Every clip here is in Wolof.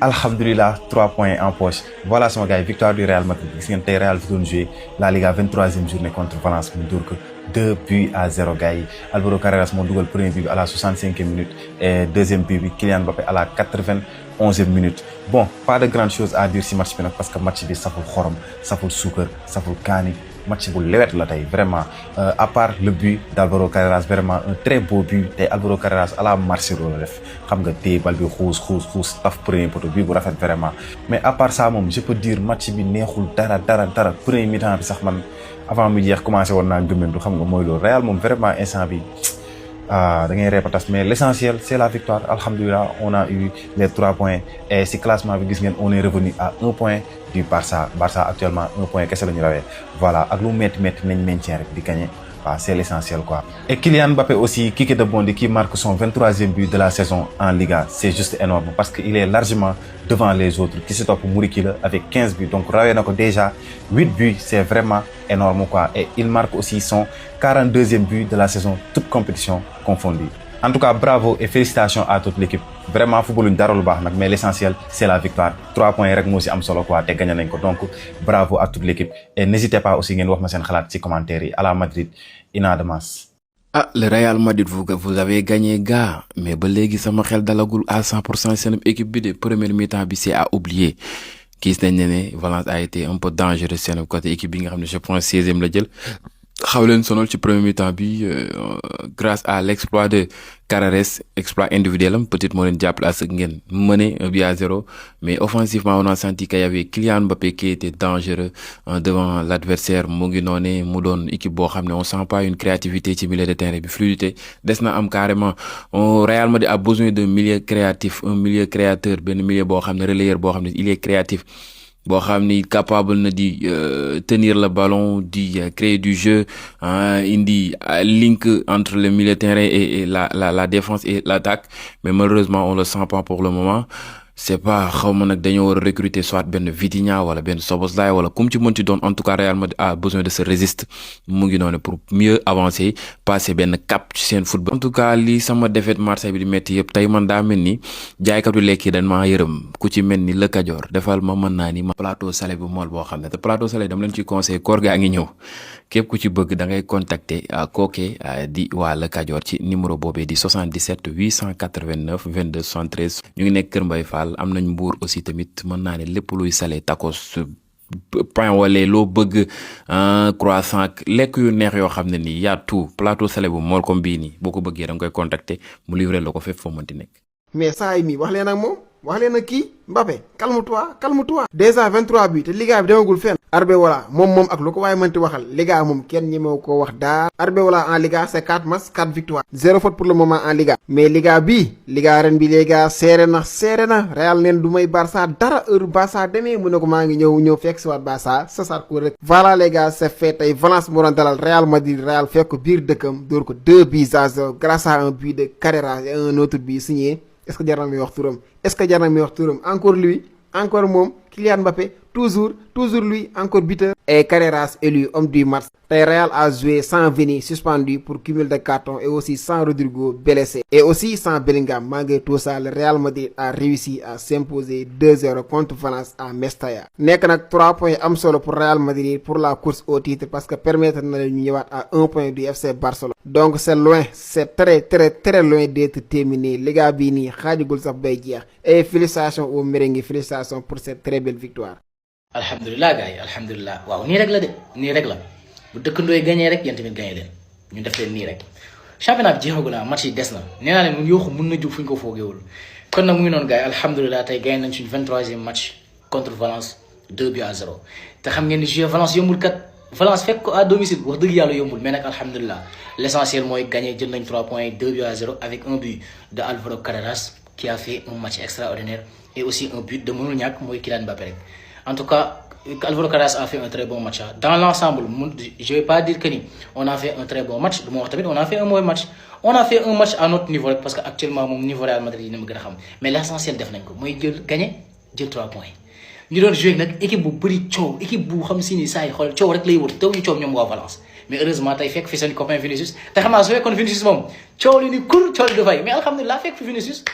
Alhamdulillah, 3 points en poche. Voilà sama gars, victoire du Real Madrid. Gis ngeen tey Real fi doon joué la Liga 23e journée contre Valence mu dóor ko 2-0 gars yi. Álvaro Carreras moo dugal premier but bi à la 65e minute et deuxième but bi Kylian Mbappé à la 91e minute. Bon, pas de grande chose à dire si match bi nag parce que match bi saful xorom, saful suukar, saful kaani. Match bu lewet la tey vraiment à part le but d'Álvaro Carreras vraiment un très beau but tey Álvaro Carreras à la Marcelo la def xam nga téye bal bi xuus taf premier poteau bi bu rafet vraiment mais à part ça moom je peux dire match bi neexul dara premier mi-temps bi sax man avant mu jeex commencé woon naa gëmmentu xam nga mooy loolu Real moom vraiment instant bi da ngay repatas mais l'essentiel c'est la victoire alhamdulillah on a eu les 3 points et si classement bi gis ngeen on est revenu à 1 point du Barça actuellement 1 point kese la ñu rawee voilà ak lu metti nañ maintien rek di gagner waaw c'est l'essentiel quoi. Et Kylian Mbappé aussi kické de Bondy qui marque son 23e but de la saison en Liga c'est juste énorme parce que il est largement devant les autres ki si topp Muriqi la avec 15 buts donc rawee na ko déjà 8 buts c'est vraiment énorme quoi et il marque aussi son 42e but de la saison toute compétition confondue. En tout cas, bravo et félicitations à toute l'équipe. Vraiment, football une darul bah, mais l'essentiel, c'est la victoire. 3 points rek mo ci am solo quoi, té gagné nañ ko. Donc, bravo à toute l'équipe. Et n'hésitez pas aussi ngeen wax ma sen xalaat ci commentaire yi. À la Madrid, ina de mas. Ah, le Real Madrid, vous avez gagné, gars. Mais ba légui sama xel dalagul à 100% sen équipe bi de première mi-temps bi c'est à oublier. Gis nañ né Valence a été un peu dangereux sen côté équipe bi nga xamné je pense 16e la jël. xaw leen sonal ci premier mi-temps bi grâce à l'exploit de Carreras exploit individuel am peut-être moo leen jàppale à ce que ngeen mener 1-0 mais offensivement on a senti qu'il y avait Kylian Mbappé qui était dangereux devant l'adversaire mu ngi noone mu doon équipe boo xam ne on sent pas une créativité ci milieu de terrain bi fluidité des na am carrément Real Madrid a besoin d'un milieu créatif un milieu créateur benn milieu boo xam ne relayeur boo xam ne il est créatif boo xam ni capable na di tenir le ballon di créer du jeu indi link entre le milieu de terrain et la défense et l'attaque mais malheureusement on le sent pas pour le moment c'est pas xawma nak dañoo war a recruter soit ben Vitinha wala ben Szoboszlai wala comme ci mën ci doon en tout cas Real Madrid a besoin de se résister mu ngi noonu pour mieux avancer passer ben cap ci seen football en tout cas li sama défaite Marseille bi di metti yëpp tey man daa mel ni jaaykatu lekk yi dañ maa yërëm ku ci mel ni Le Cadior defal ma mën naa ni ma plateau salé bu mool boo xam ne te plateau salé dama leen ci conseil koor gaa ngi ñëw képp ku ci bëgg da ngay contacter kooke di waa Le Cadior ci numéro boobee di 77 889 22 73 ñu ngi nekk Kër Mbaye Fall am nañ Mbour aussi tamit mën naa ne lépp luy salé tacos pain wala loo bëgg croissant lekk yu neex yoo xam ne nii y a tout plateau salé bu mool comme bii nii boo ko bëggee da nga koy contacter mu livrer la ko fépp foo mënti nekk. mais saa yi mi wax leen ak moom wax leen ak kii Mbappé calme-toi déjà 23 buts te Liga bi demagul fenn. Arbeloa moom ak lu ko waaye mënti waxal Liga moom kenn ñemewu ko wax daal. Arbeloa en Liga c'est 4 matchs 4 victoires 0 faute pour le moment en Liga. mais Liga ren bi les gars seere na Real neen du may Barça dara heure Barça demee mu ne ko maa ngi ñëw fekk si waat Barça sasaat ko rek. voilà les gars c'est fait tey Valence moo doon dalal Real Madrid Real fekk ko biir dëkkam dóor ko 2-0 grâce à un but de Carreras et un autre but signé. Est-ce que jar na muy wax turam encore lui encore moom Kylian Mbappé toujours lui encore buteur et Carreras élu homme du match. tey Real a joué sans Vini suspendu pour cumul de cartons et aussi sans Rodrigo blessé et aussi sans Bellingham. Malgré tout ça le Real Madrid a réussi à s'imposer 2-0 contre Valence à Mestalla. nekk nag 3 points am solo pour Real Madrid pour la course au titre parce que permettre na leen ñu ñëwaat à 1 point du FC Barcelone. donc c'est très loin d'être terminé Liga bii nii xaajugul sax bay jeex et félicitations au merengue félicitations pour cette très belle victoire. alhamdulilah gars yi alhamdulilah waaw nii rek la bu dëkkandooy gagné rek yéen tamit gagné leen ñu def leen nii rek championnat bi jeexagu naa match yi des na nee naa leen yooxu mën na jub fu ñu ko foogewul kon nag mu ngi noonu gars yi alhamdulilah tey gagné nañ suñu 23e match contre Valence 2-0 te xam ngeen ni jouer Valence yombul kat Valence fekk ko à domicile wax dëgg yàlla yombul mais nag alhamdulilah l'essentiel mooy gagné jël nañ 3 points 2-0 avec un but de Álvaro Carreras qui a fait un match extraordinaire et aussi un but de mënul ñàkk mooy Kylian Mbappé rek. En tout cas, Álvaro Carreras a fait un très bon match. Dans l'ensemble, je ne vais pas dire que on a fait un très bon match. On a fait un mauvais match. On a fait un match à notre niveau parce qu'actuellement, mon niveau Real Madrid est pas grand. Mais l'essentiel, c'est de gagner, j'ai 3 points. Nous devons jouer avec l'équipe équipe bu xam si ni saa yi xool coow rek lay wut taw ñu coow ñoom waa Valence mais heureusement tey fekk fi seen copain Vinicius te xam naa su fekkoon Vinicius moom coow li ni kur coow li dafay mais alhamdulilah fekk fi Vinicius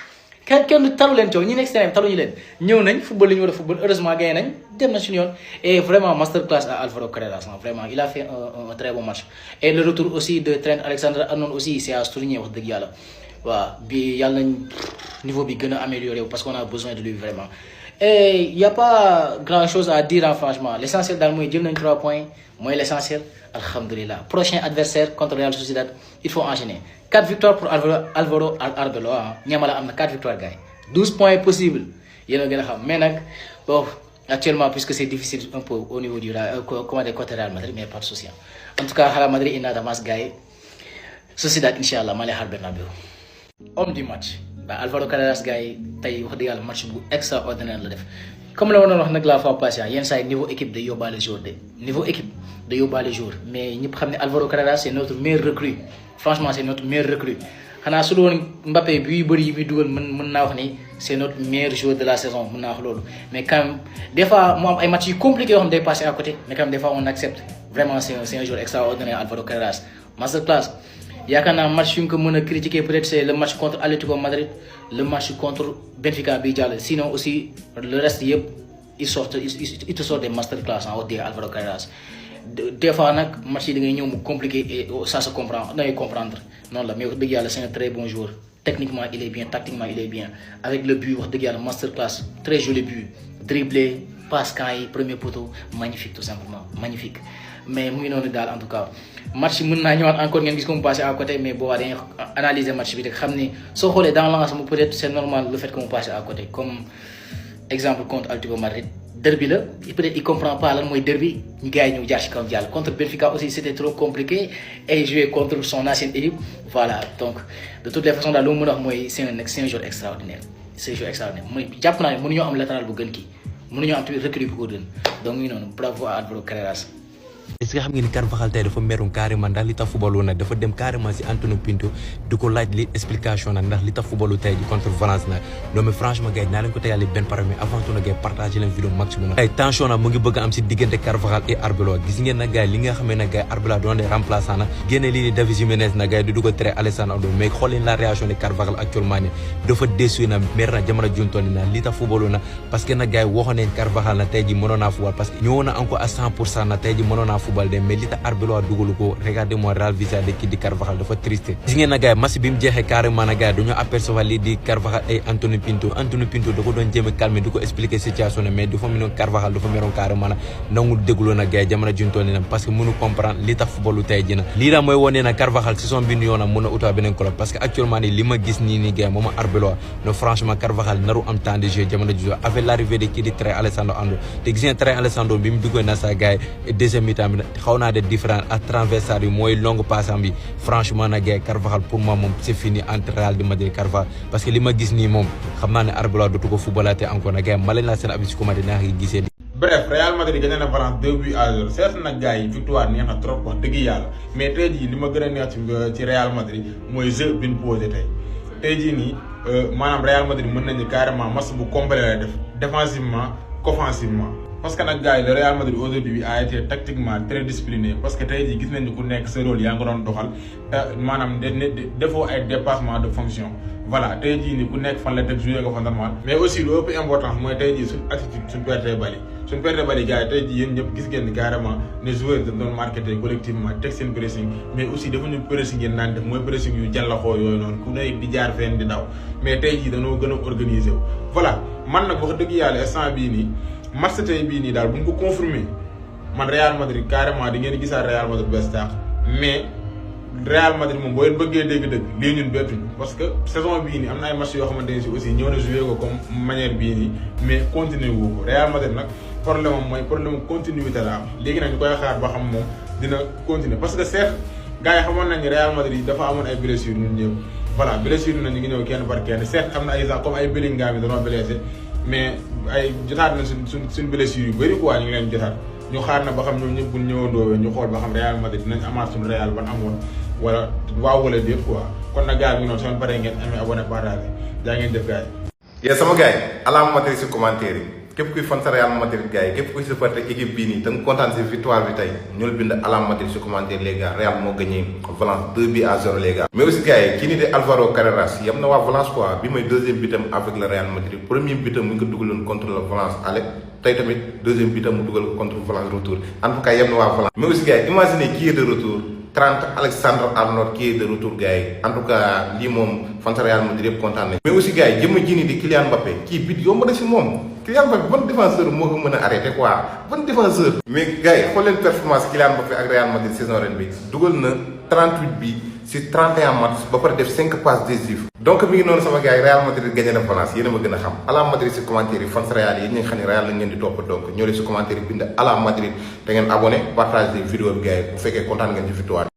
kenn talu leen coow ñi nekk terrain taluñu leen ñëw nañ football li ñu war a football heureusement gagné nañ dem na suñu yoon et vraiment masterclass à Alvaro Carreras vraiment il a fait un très bon match et le retour aussi de Trent Alexander-Arnold aussi c'est à souligner wax dëgg yàlla waaw bi yàlla nañ niveau bi gën a amélioré parce qu'on a besoin de lui vraiment et il y a pas grand chose à dire franchement l'essentiel daal mooy jël nañ 3 points mooy l'essentiel alhamdulillah prochain adversaire contre Real Sociedad il faut enchaîner 4 victoires pour Alvaro Arbeloa Niamala am na 4 victoires gars yi 12 points possibles yéen a gën a xam mais nag bon actuellement puisque c'est difficile un peu au niveau du comment dire côté Real Madrid mais pas de souci en tout cas Real Madrid ina damas gars yi Sociedad inchallah maa lay xaar Bernabéu. Homme du match ba Alvaro Carreras gars yi tey wax dëgg yàlla match bu extraordinaire la def comme la ma doon wax nag la fois passée yenn saa yi niveau équipe day yóbbaale jour de niveau équipe day yóbbaale jour mais ñëpp xam ne Alvaro Carreras c'est notre meilleur recrue franchement c'est notre meilleur recrue xanaa su doon Mbappé bi bëri yi muy dugal mën naa wax ni c'est notre meilleur joueur de la saison mën naa wax loolu mais quand même des fois mu am ay matchs yu compliqués yoo xam day passer à côté mais quand même des fois on accepte vraiment c'est un joueur extraordinaire Alvaro Carreras masterclass. yaakaar naa match yu nga ko mën a critiquer peut-être c'est le match contre Atlético Madrid le match contre Benfica bi jàll sinon aussi le reste yëpp il te sort des masterclass en wax dëgg Alvaro Carreras des fois nag match yi da ngay ñëw mu compliqué et ça se comprend da ngay comprendre noonu la mais wax dëgg yàlla c'est un très bon joueur techniquement il est bien tactiquement il est bien avec le but wax dëgg yàlla masterclass très joli but dribblé passe camp yi premier poteau magnifique tout simplement magnifique mais mu ngi noonu daal en tout cas match mën naa ñëwaat encore ngeen gis ko mu passé à côté mais boobaa dañuy analyser match bi rek xam ni soo xoolee dans l'ensemble peut-être c'est normal le fait que mu passé à côté comme exemple contre Atlético Madrid derby la peut-être il comprend pas lan mooy derby ñu gars yi ñëw jaar ci kawam jàll contre Benfica aussi c'était trop compliqué et jouer contre son ancienne équipe voilà donc de toutes les façons daal lu mu mën a wax mooy c'est un joueur extraordinaire c'est un joueur extraordinaire mooy jàpp naa ne mënuñoo am latéral bu gën kii mënuñoo am tamit recrue bu ko gën donc ñu noonu bravo à Alvaro Carreras. est-ce que xam nga ni Carvajal tey dafa meroon carrément ndax li tax footballu nag dafa dem carrément si Antonio Pinto di ko laaj li explication nag ndax li tax footballu tey di contre Valence nag non mais franchement gars yi naa leen ko tegalee benn par mais avant tout nag gars yi partagé leen vidéo maximum tey tension nag mu ngi bëgg a am si diggante Carvajal et Arbeloa gis ngeen nag gars yi li nga xamee nag gars yi Arbeloa doon de remplaçant nag génne lii di David Jiménez nag gars yi di dugal tere Alessandro Aldo mais xool leen la réaction de Carvajal actuellement nii dafa déçu na mer na jamono juntoon ni nag li tax footballu nag parce que nag gars yi waxoon nañ Carvajal na tey ji mënoon naa football parce que ñëwoon na encore à 100% na tey ji mënoon naa football de mais li tax Arbeloa dugalu ko regardez-moi Real visage de kii di Carvajal dafa triste gis ngeen na gars yi match bi mu jeexee carrément na gars yi dañoo apercevoir lii di Carvajal ay Antonio Pinto da ko doon jéem a calmer di ko expliquer situation ne mais dafa meroon Carvajal dafa meroon carrément na nangu dégloo na gars yi jamono juntoon ni na parce que mënu comprendre li tax footballu tey ji na lii daal mooy wone na Carvajal saison bi nu yoon mën a utaa beneen club parce que actuellement nii li ma gis nii gars yi moom Arbeloa no franchement Carvajal naru am temps de jeu jamono ju avec l'arrivée de kii di Trent Alexander-Arnold te gis ngeen Trent Alexander-Arnold bi mu duggee na sa gars yi deuxième mi-temps bi xaw naa de différent à transversal bi mooy longue passe bi franchement nag gars yi Carvajal pour moi moom c'est fini entre Real de Madrid Carvajal parce que li ma gis nii moom xam naa ne Arbeloa dootu ko footballaate encore nag gars yi ma leen laa seen abi si commenté naa ngi gisee. bref Real Madrid gagné na Valence 2-0 certes nag gars yi victoire neex na trop wax dëgg yàlla mais tey jii li ma gën a neex ci Real Madrid mooy jeu bi ñu posé tey jii nii maanaam Real Madrid mën nañu carrément match bu complet la def défensivement qu'offensivement parce que nag gars yi le Real Madrid aujourd'hui a été tactiquement très discipliné parce que tey jii gis nañu ku nekk sa rôle yaa ngi doon doxal te maanaam defoo ay dépassement de fonction voilà tey jii nii ku nekk fan la teg joué nga fa normal mais aussi lu ëpp importance mooy tey jii suñ attitude suñ perte bali gars yi tey jii yéen ñëpp gis ngeen ni carrément ne joueurs dañ doon marketé collectivement teg seen pressing mais aussi dafa ñu pressing ngeen naan def mooy pressing yu jàllaxoo yooyu noonu ku nekk di jaar fenn di daw mais tey jii dañoo gën a organiser wu voilà man nag wax dëgg yàlla instant bii nii match tey bii nii daal bu ñu ko confirmer man Real Madrid carrément di ngeen gisaat Real Madrid bees taax mais Real Madrid moom boo leen bëggee dégg-dëgg lii ñun bettuñu parce que saison bii nii am na ay match yoo xamante ne si aussi ñëw na joué ko comme manière bii nii mais continuer wu ko Real Madrid nag problème am mooy problème continuité la am léegi nag ñu koy xaar ba xam moom dina continuer parce que certes gars yi xamoon nañu Real Madrid dafa amoon ay blessures ñun ñëpp voilà blessure na ñu ngi ñëw kenn par kenn certes am na ay gens comme ay Bellingham yi dañoo blessé mais ay jotaat na suñ blessure yu bëri quoi ñu ngi leen jotaat ñu xaar na ba xam ñoom ñëpp bu ñëwandoowee ñu xool ba xam Real Madrid dinañ amaat suñu Real ban amoon wala waaw wala déet quoi kon nag gars yi noonu soo paree ngeen amee abonné partage jaa ngeen def gars yi. sama gars yi alaa ma si commentaire yi képp kuy fan sa Real Madrid gars yi képp kuy supporter équipe bii nii te nga kontaan si victoire bi tey ñoo bind à la Madrid si commentaire les gars Real moo gagné Valence 2-0 les gars. mais aussi gars yi kii nii de Alvaro Carreras yam na waa Valence quoi bi mooy deuxième bitam avec le Real Madrid premier bitam mu ngi ko dugaloon contre le Valence aller tey tamit deuxième bitam mu dugal ko contre Valence retour en tout cas yam na waa Valence. mais aussi gars yi imaginez qui est de retour. Trent Alexander-Arnold qui est de retour gars yi en tout cas lii moom fan sa Real Madrid yëpp kontaan nañ. mais aussi gars yi jëmm ji nii di Kylian Mbappé kii bit yomb na si moom Kylian Mbappé ban défenseur moo ko mën a arrêté quoi ban défenseur. mais gars yi xool leen performance Kylian Mbappé ak Real Madrid saison ren bi dugal na 38 bi si 31 matchs ba pare def 5 passes décisives. donc mi ngi noonu sama gars yi Real Madrid gagné na Valence yéen a ma gën a xam à la Madrid si commentaire yi fan sa Real yi ñi nga xam ne Real lañ leen di topp donc ñoo leen si commentaire yi bind à la Madrid te ngeen abonné partagé vidéo bi gars yi bu fekkee kontaan ngeen ci victoire